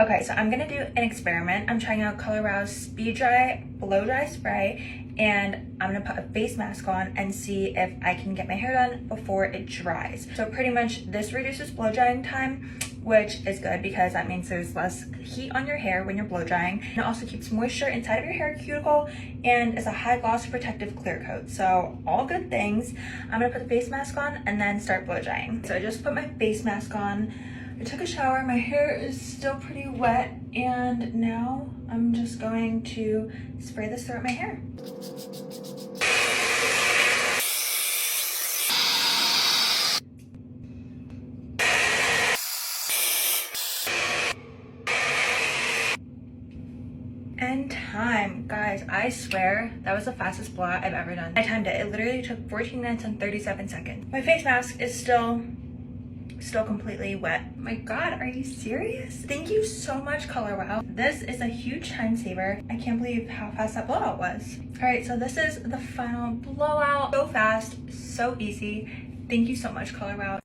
Okay, so I'm gonna do an experiment. I'm trying out Color Wow's Speed Dry Blow Dry Spray, and I'm gonna put a face mask on and see if I can get my hair done before it dries. So pretty much this reduces blow drying time, which is good because that means there's less heat on your hair when you're blow drying. And it also keeps moisture inside of your hair cuticle and is a high gloss protective clear coat. So all good things. I'm gonna put the face mask on and then start blow drying. So I just put my face mask on. I took a shower, my hair is still pretty wet, and now I'm just going to spray this throughout my hair. And time, guys, I swear that was the fastest blowout I've ever done. I timed it. It literally took 14 minutes and 37 seconds. My face mask is still completely wet. My God, are you serious? Thank you so much, Color Wow. This is a huge time saver. I can't believe how fast that blowout was. All right, so this is the final blowout. So fast, so easy. Thank you so much, Color Wow.